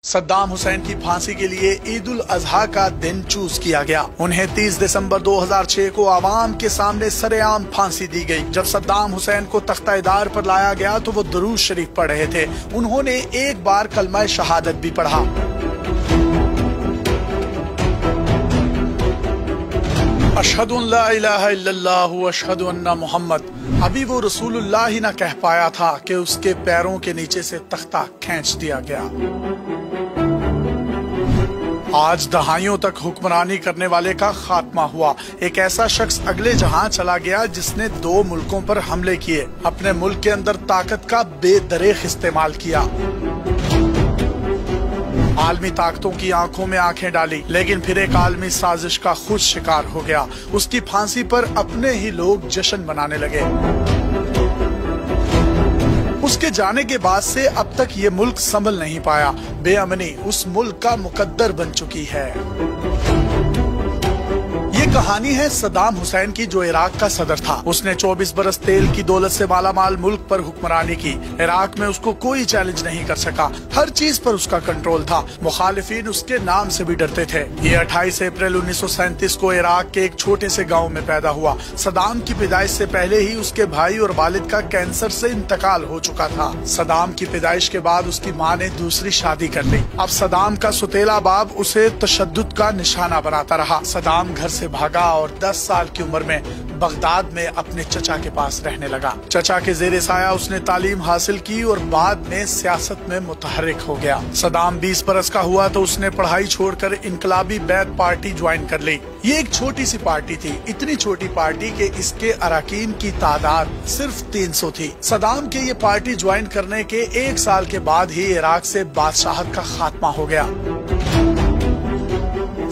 सद्दाम हुसैन की फांसी के लिए ईद उल अजहा का दिन चूज किया गया। उन्हें 30 दिसंबर 2006 को आवाम के सामने सरेआम फांसी दी गई। जब सद्दाम हुसैन को तख्ता-ए-दार पर लाया गया तो वो दुरूद शरीफ पढ़ रहे थे। उन्होंने एक बार कलमा शहादत भी पढ़ा। अशहदु अल्ला इलाहा इल्लल्लाह व अशहदु अन्ना मुहम्मद। अभी वो रसूलुल्लाह ही न कह पाया था कि उसके पैरों के नीचे से तख्ता खींच दिया गया। आज दहाइयों तक हुक्मरानी करने वाले का खात्मा हुआ। एक ऐसा शख्स अगले जहां चला गया जिसने 2 मुल्कों पर हमले किए, अपने मुल्क के अंदर ताकत का बेदरेख इस्तेमाल किया, आलमी ताकतों की आंखों में आंखें डाली, लेकिन फिर एक आलमी साजिश का खुद शिकार हो गया। उसकी फांसी पर अपने ही लोग जश्न मनाने लगे। उसके जाने के बाद से अब तक ये मुल्क संभल नहीं पाया। बेअमनी उस मुल्क का मुकद्दर बन चुकी है। ये कहानी है सद्दाम हुसैन की, जो इराक का सदर था। उसने 24 बरस तेल की दौलत से मालामाल मुल्क पर हुक्मरानी की। इराक में उसको कोई चैलेंज नहीं कर सका। हर चीज पर उसका कंट्रोल था। मुखालिफिन उसके नाम से भी डरते थे। ये 28 अप्रैल 1937 को इराक के एक छोटे से गाँव में पैदा हुआ। सद्दाम की पैदाइश से पहले ही उसके भाई और वालिद का कैंसर से इंतकाल हो चुका था। सद्दाम की पैदाइश के बाद उसकी माँ ने दूसरी शादी कर ली। अब सद्दाम का सुतेला बाप उसे तशद्दुद का निशाना बनाता रहा। सद्दाम घर से भागा और 10 साल की उम्र में बगदाद में अपने चचा के पास रहने लगा। चचा के जेरे साया उसने तालीम हासिल की और बाद में सियासत में मुतहर्रिक हो गया। सद्दाम 20 बरस का हुआ तो उसने पढ़ाई छोड़कर इनकलाबी बैत पार्टी ज्वाइन कर ली। ये एक छोटी सी पार्टी थी, इतनी छोटी पार्टी कि इसके अरकान की तादाद सिर्फ 300 थी। सद्दाम के ये पार्टी ज्वाइन करने के 1 साल के बाद ही इराक से बादशाहत का खात्मा हो गया।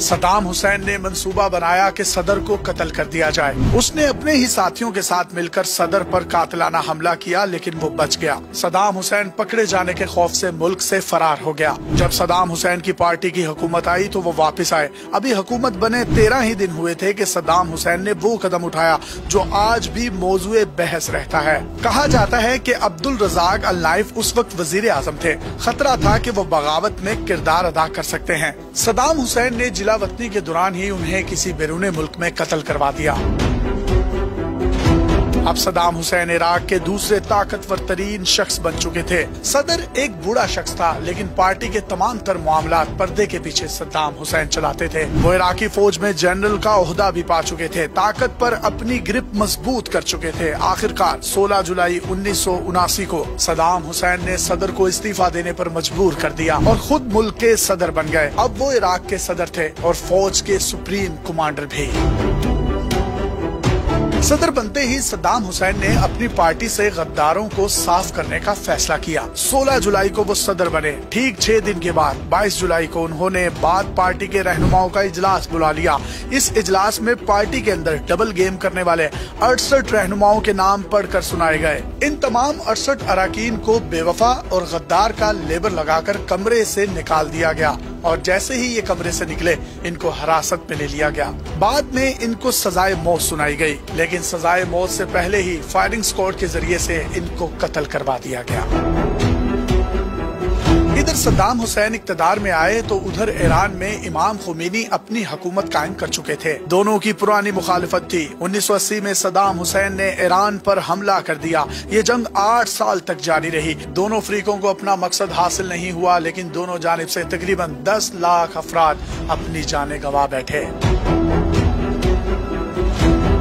सद्दाम हुसैन ने मंसूबा बनाया कि सदर को कत्ल कर दिया जाए। उसने अपने ही साथियों के साथ मिलकर सदर पर कातिलाना हमला किया, लेकिन वो बच गया। सद्दाम हुसैन पकड़े जाने के खौफ से मुल्क से फरार हो गया। जब सद्दाम हुसैन की पार्टी की हुकूमत आई तो वो वापस आए। अभी हुकूमत बने 13 ही दिन हुए थे कि सद्दाम हुसैन ने वो कदम उठाया जो आज भी मौजूए बहस रहता है। कहा जाता है कि अब्दुल रज़ाक अल नाइफ उस वक्त वजीर आजम थे। खतरा था कि वो बगावत में किरदार अदा कर सकते हैं। सद्दाम हुसैन ने जिला वतनी के दौरान ही उन्हें किसी बैरूनी मुल्क में कत्ल करवा दिया। अब सद्दाम हुसैन इराक के दूसरे ताकतवर तरीन शख्स बन चुके थे। सदर एक बूढ़ा शख्स था, लेकिन पार्टी के तमाम तर मामलात पर्दे के पीछे सद्दाम हुसैन चलाते थे। वो इराकी फौज में जनरल का ओहदा भी पा चुके थे। ताकत पर अपनी ग्रिप मजबूत कर चुके थे। आखिरकार 16 जुलाई 1979 को सद्दाम हुसैन ने सदर को इस्तीफा देने पर मजबूर कर दिया और खुद मुल्क के सदर बन गए। अब वो इराक के सदर थे और फौज के सुप्रीम कमांडर भी। सदर बनते ही सद्दाम हुसैन ने अपनी पार्टी से गद्दारों को साफ करने का फैसला किया। 16 जुलाई को वो सदर बने। ठीक 6 दिन के बाद 22 जुलाई को उन्होंने बाद पार्टी के रहनुमाओं का इजलास बुला लिया। इस इजलास में पार्टी के अंदर डबल गेम करने वाले 68 रहनुमाओं के नाम पढ़कर सुनाए गए। इन तमाम 68 अरकान को बेवफा और गद्दार का लेबल लगाकर कमरे से निकाल दिया गया और जैसे ही ये कमरे से निकले इनको हिरासत में ले लिया गया। बाद में इनको सजाए मौत सुनाई गई, लेकिन सजाए मौत से पहले ही फायरिंग स्क्वाड के जरिए से इनको कत्ल करवा दिया गया। इधर सद्दाम हुसैन इक्तदार में आए तो उधर ईरान में इमाम खुमैनी अपनी हुकूमत कायम कर चुके थे। दोनों की पुरानी मुखालिफत थी। 1980 में सद्दाम हुसैन ने ईरान पर हमला कर दिया। ये जंग 8 साल तक जारी रही। दोनों फरीकों को अपना मकसद हासिल नहीं हुआ, लेकिन दोनों जानिब से तकरीबन 10 लाख अफराद अपनी जानें गंवा बैठे।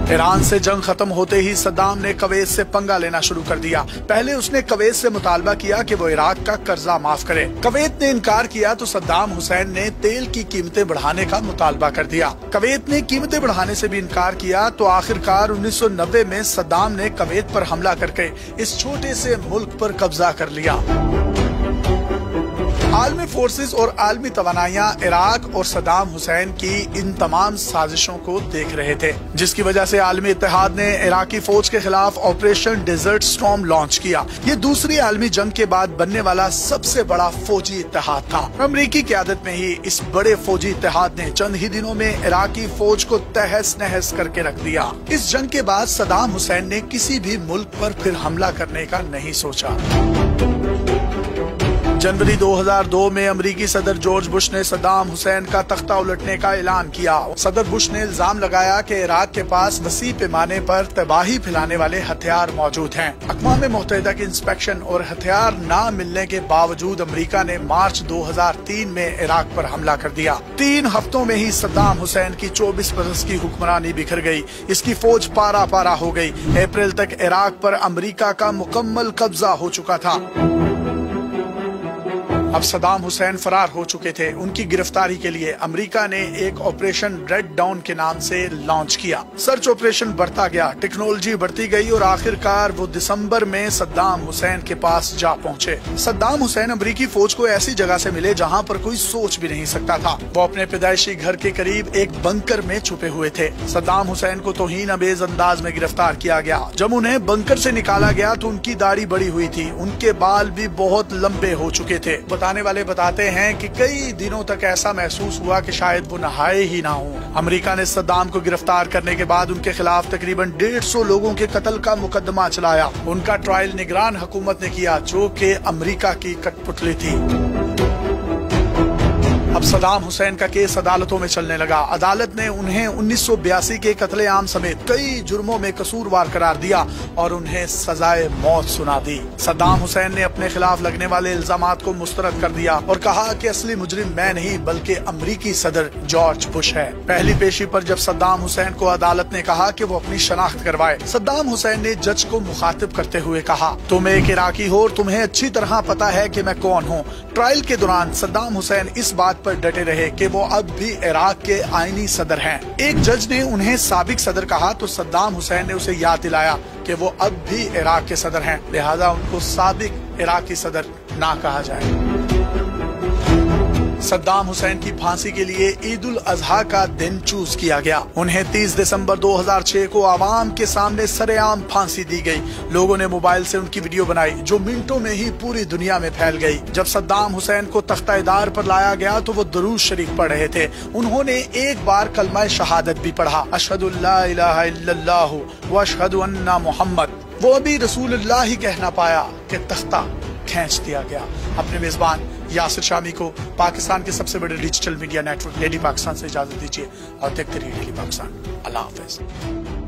ईरान से जंग खत्म होते ही सद्दाम ने कुवैत से पंगा लेना शुरू कर दिया। पहले उसने कुवैत से मुतालबा किया कि वो इराक का कर्जा माफ करे। कुवैत ने इनकार किया तो सद्दाम हुसैन ने तेल की कीमतें बढ़ाने का मुतालबा कर दिया। कुवैत ने कीमतें बढ़ाने से भी इनकार किया तो आखिरकार 1990 में सद्दाम ने कुवैत पर हमला करके इस छोटे से मुल्क पर कब्जा कर लिया। आलमी फोर्सेस और आलमी तवानाइयां इराक और सद्दाम हुसैन की इन तमाम साजिशों को देख रहे थे, जिसकी वजह से आलमी इत्तेहाद ने इराकी फौज के खिलाफ ऑपरेशन डेजर्ट स्टॉर्म लॉन्च किया। ये दूसरी आलमी जंग के बाद बनने वाला सबसे बड़ा फौजी इत्तेहाद था। अमरीकी क़यादत में ही इस बड़े फौजी इत्तेहाद ने चंद ही दिनों में इराकी फौज को तहस नहस करके रख दिया। इस जंग के बाद सद्दाम हुसैन ने किसी भी मुल्क पर फिर हमला करने का नहीं सोचा। जनवरी 2002 में अमेरिकी सदर जॉर्ज बुश ने सद्दाम हुसैन का तख्ता उलटने का ऐलान किया। सदर बुश ने इल्जाम लगाया कि इराक के पास वसी पैमाने पर तबाही फैलाने वाले हथियार मौजूद हैं। अक़वाम मुत्तहिदा की इंस्पेक्शन और हथियार न मिलने के बावजूद अमेरिका ने मार्च 2003 में इराक पर हमला कर दिया। 3 हफ्तों में ही सद्दाम हुसैन की 24 बरस की हुक्मरानी बिखर गई। इसकी फौज पारा पारा हो गई। अप्रैल तक इराक पर अमेरिका का मुकम्मल कब्जा हो चुका था। अब सद्दाम हुसैन फरार हो चुके थे। उनकी गिरफ्तारी के लिए अमेरिका ने एक ऑपरेशन रेड डाउन के नाम से लॉन्च किया। सर्च ऑपरेशन बढ़ता गया, टेक्नोलॉजी बढ़ती गई और आखिरकार वो दिसंबर में सद्दाम हुसैन के पास जा पहुंचे। सद्दाम हुसैन अमेरिकी फौज को ऐसी जगह से मिले जहां पर कोई सोच भी नहीं सकता था। वो अपने पैदाइशी घर के करीब एक बंकर में छुपे हुए थे। सद्दाम हुसैन को तौहीन अमेज अंदाज में गिरफ्तार किया गया। जब उन्हें बंकर से निकाला गया तो उनकी दाढ़ी बड़ी हुई थी, उनके बाल भी बहुत लंबे हो चुके थे। बताने वाले बताते हैं कि कई दिनों तक ऐसा महसूस हुआ कि शायद वो नहाए ही ना हो। अमेरिका ने सद्दाम को गिरफ्तार करने के बाद उनके खिलाफ तकरीबन 150 लोगों के कत्ल का मुकदमा चलाया। उनका ट्रायल निगरान हुकूमत ने किया, जो कि अमेरिका की कठपुतली थी। अब सद्दाम हुसैन का केस अदालतों में चलने लगा। अदालत ने उन्हें 1982 के कत्लेआम समेत कई जुर्मों में कसूरवार करार दिया और उन्हें सजाए मौत सुना दी। सद्दाम हुसैन ने अपने खिलाफ लगने वाले इल्जामात को मुस्तरद कर दिया और कहा कि असली मुजरिम मैं नहीं बल्कि अमेरिकी सदर जॉर्ज बुश है। पहली पेशी पर जब सद्दाम हुसैन को अदालत ने कहा कि वो अपनी शनाख्त करवाए, सद्दाम हुसैन ने जज को मुखातिब करते हुए कहा, तुम एक इराकी हो और तुम्हें अच्छी तरह पता है कि मैं कौन हूँ। ट्रायल के दौरान सद्दाम हुसैन इस बात पर डटे रहे कि वो अब भी इराक के आईनी सदर हैं। एक जज ने उन्हें साबिक सदर कहा तो सद्दाम हुसैन ने उसे याद दिलाया कि वो अब भी इराक के सदर हैं, लिहाजा उनको साबिक इराकी सदर ना कहा जाए। सद्दाम हुसैन की फांसी के लिए ईद उल अजहा का दिन चूज किया गया। उन्हें 30 दिसंबर 2006 को आवाम के सामने सरेआम फांसी दी गई। लोगों ने मोबाइल से उनकी वीडियो बनाई जो मिनटों में ही पूरी दुनिया में फैल गई। जब सद्दाम हुसैन को तख्ता-ए-दार पर लाया गया तो वो दुरूद शरीफ पढ़ रहे थे। उन्होंने एक बार कलमा शहादत भी पढ़ा, अशहदु अल्ला इलाहा इल्लल्लाह व अशहदु अन्ना मुहम्मद। वो अभी रसूलुल्लाह ही कह ना पाया कि तख्ता खींच दिया गया। अपने मेजबान यासिर शामी को पाकिस्तान के सबसे बड़े digital media network daily Pakistan से इजाजत दीजिए और देखते रहिए डेली पाकिस्तान। अल्लाह हाफिज।